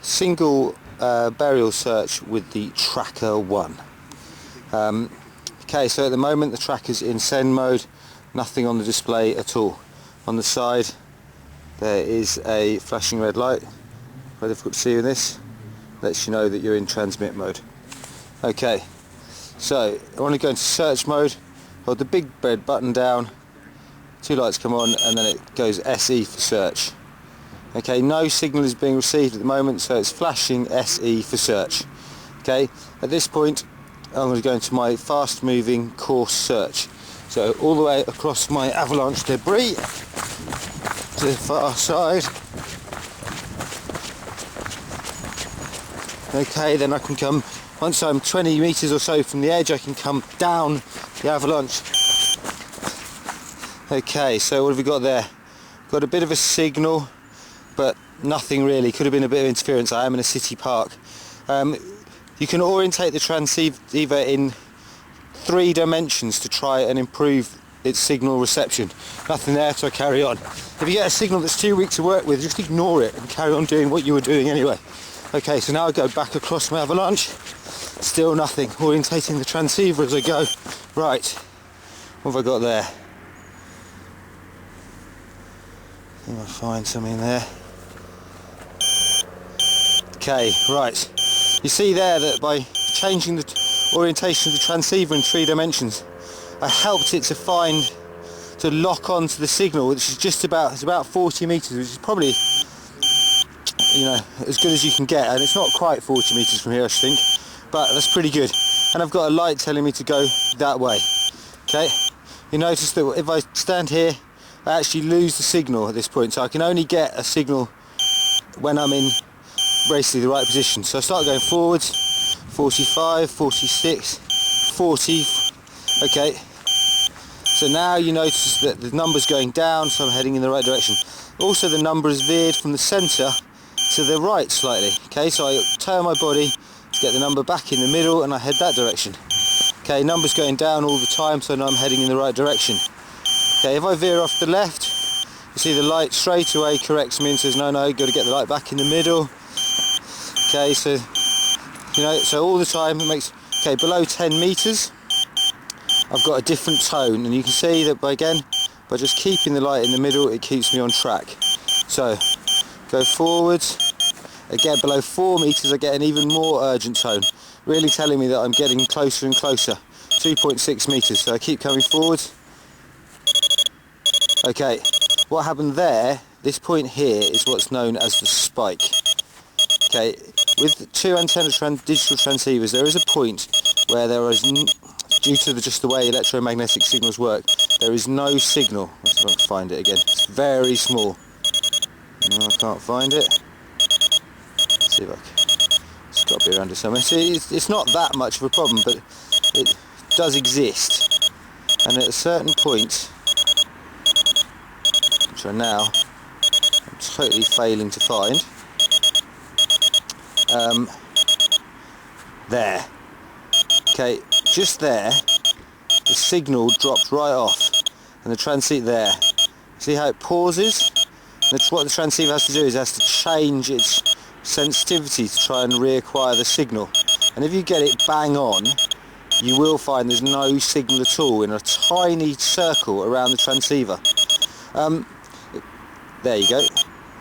single burial search with the tracker 1. Okay, so at the moment the tracker's in send mode, nothing on the display at all. On the side there is a flashing red light, quite difficult to see with this, lets you know that you're in transmit mode. Okay, so I want to go into search mode, hold the big red button down, 2 lights come on, and then it goes SE for search. Okay, no signal is being received at the moment, so it's flashing SE for search. Okay, at this point I'm going to go into my fast moving course search. So all the way across my avalanche debris to the far side. Okay, then I can come, once I'm 20 metres or so from the edge, I can come down the avalanche. Okay, so what have we got there? Got a bit of a signal, but nothing really. Could have been a bit of interference. I am in a city park. You can orientate the transceiver in 3 dimensions to try and improve its signal reception. Nothing there, so I carry on. If you get a signal that's too weak to work with, just ignore it and carry on doing what you were doing anyway. Okay, so now I go back across my avalanche. Still nothing. Orientating the transceiver as I go. Right, what have I got there? I think I'll find something there. Okay, right. You see there that by changing the orientation of the transceiver in 3 dimensions, I helped it to lock onto the signal, which is just about, it's about 40 metres, which is probably, you know, as good as you can get, and it's not quite 40 metres from here, I think, but that's pretty good. And I've got a light telling me to go that way. Okay, you notice that if I stand here, I actually lose the signal at this point, so I can only get a signal when I'm in basically the right position. So I start going forwards, 45, 46, 40. Okay, so now you notice that the number's going down, so I'm heading in the right direction. Also the number has veered from the centre to the right slightly. Okay, so I turn my body to get the number back in the middle and I head that direction. Okay, number's going down all the time, so now I'm heading in the right direction. Okay, if I veer off the left, you see the light straight away corrects me and says no, you've got to get the light back in the middle. Okay, so you know, so all the time it makes, okay, below 10 metres I've got a different tone, and you can see that by just keeping the light in the middle it keeps me on track. So go forwards, again below 4 metres I get an even more urgent tone, really telling me that I'm getting closer and closer. 2.6 metres, so I keep coming forwards. Okay, what happened there, this point here is what's known as the spike. Okay, with 2 antenna digital transceivers there is a point where there is, due to just the way electromagnetic signals work, there is no signal. Let's see if I can find it again. It's very small. No, I can't find it. Let's see if I can. It's got to be around here somewhere. See, it's not that much of a problem, but it does exist. And at a certain point, which I now I'm totally failing to find. There. Okay, just there, the signal dropped right off, and the transceiver there. See how it pauses? What the transceiver has to do is it has to change its sensitivity to try and reacquire the signal. And if you get it bang on, you will find there's no signal at all in a tiny circle around the transceiver. There you go.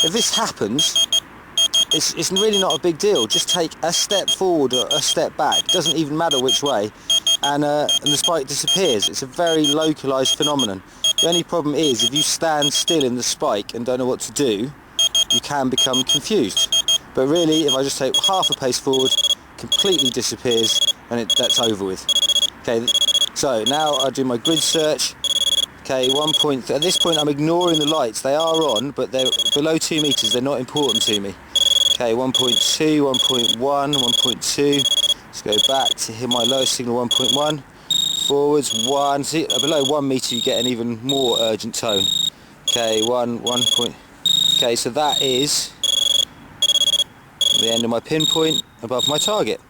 If this happens, it's really not a big deal. Just take a step forward or a step back. It doesn't even matter which way, and the spike disappears. It's a very localised phenomenon. The only problem is if you stand still in the spike and don't know what to do, you can become confused. But really, if I just take half a pace forward, completely disappears, and that's over with. Okay, so now I do my grid search. Okay, at this point I'm ignoring the lights. They are on, but they're below 2 metres. They're not important to me. Okay, 1.2, 1.1, 1.2. Let's go back to hit my lowest signal, 1.1. Forwards, 1. See, below 1 metre you get an even more urgent tone. Okay, 1 point. Okay, so that is the end of my pinpoint above my target.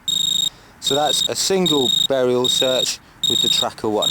So that's a single burial search with the tracker 1.